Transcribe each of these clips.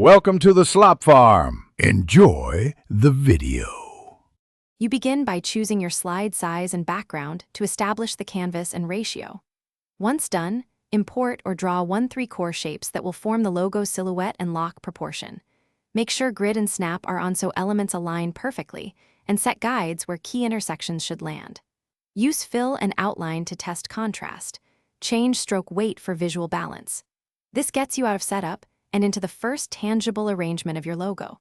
Welcome to the Slop Farm. Enjoy the video. You begin by choosing your slide size and background to establish the canvas and ratio. Once done, import or draw 1/3 core shapes that will form the logo silhouette and lock proportion. Make sure grid and snap are on so elements align perfectly, and set guides where key intersections should land. Use fill and outline to test contrast. Change stroke weight for visual balance. This gets you out of setup and into the first tangible arrangement of your logo.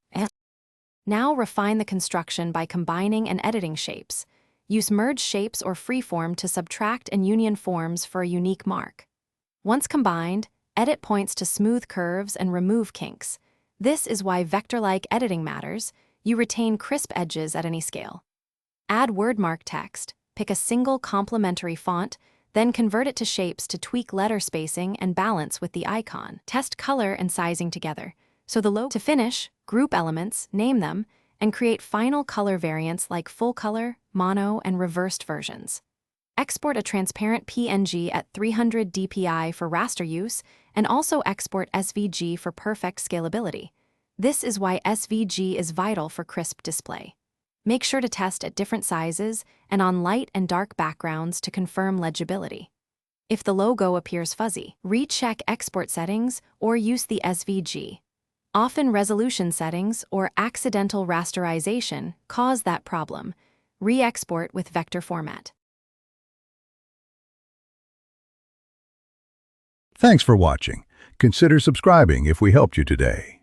Now refine the construction by combining and editing shapes. Use merge shapes or freeform to subtract and union forms for a unique mark. Once combined, edit points to smooth curves and remove kinks. This is why vector-like editing matters. You retain crisp edges at any scale. Add wordmark text, pick a single complementary font, then convert it to shapes to tweak letter spacing and balance with the icon. Test color and sizing together. So the logo. To finish, group elements, name them, and create final color variants like full color, mono, and reversed versions. Export a transparent PNG at 300 dpi for raster use, and also export SVG for perfect scalability. This is why SVG is vital for crisp display. Make sure to test at different sizes and on light and dark backgrounds to confirm legibility. If the logo appears fuzzy, recheck export settings or use the SVG. Often resolution settings or accidental rasterization cause that problem. Re-export with vector format. Thanks for watching. Consider subscribing if we helped you today.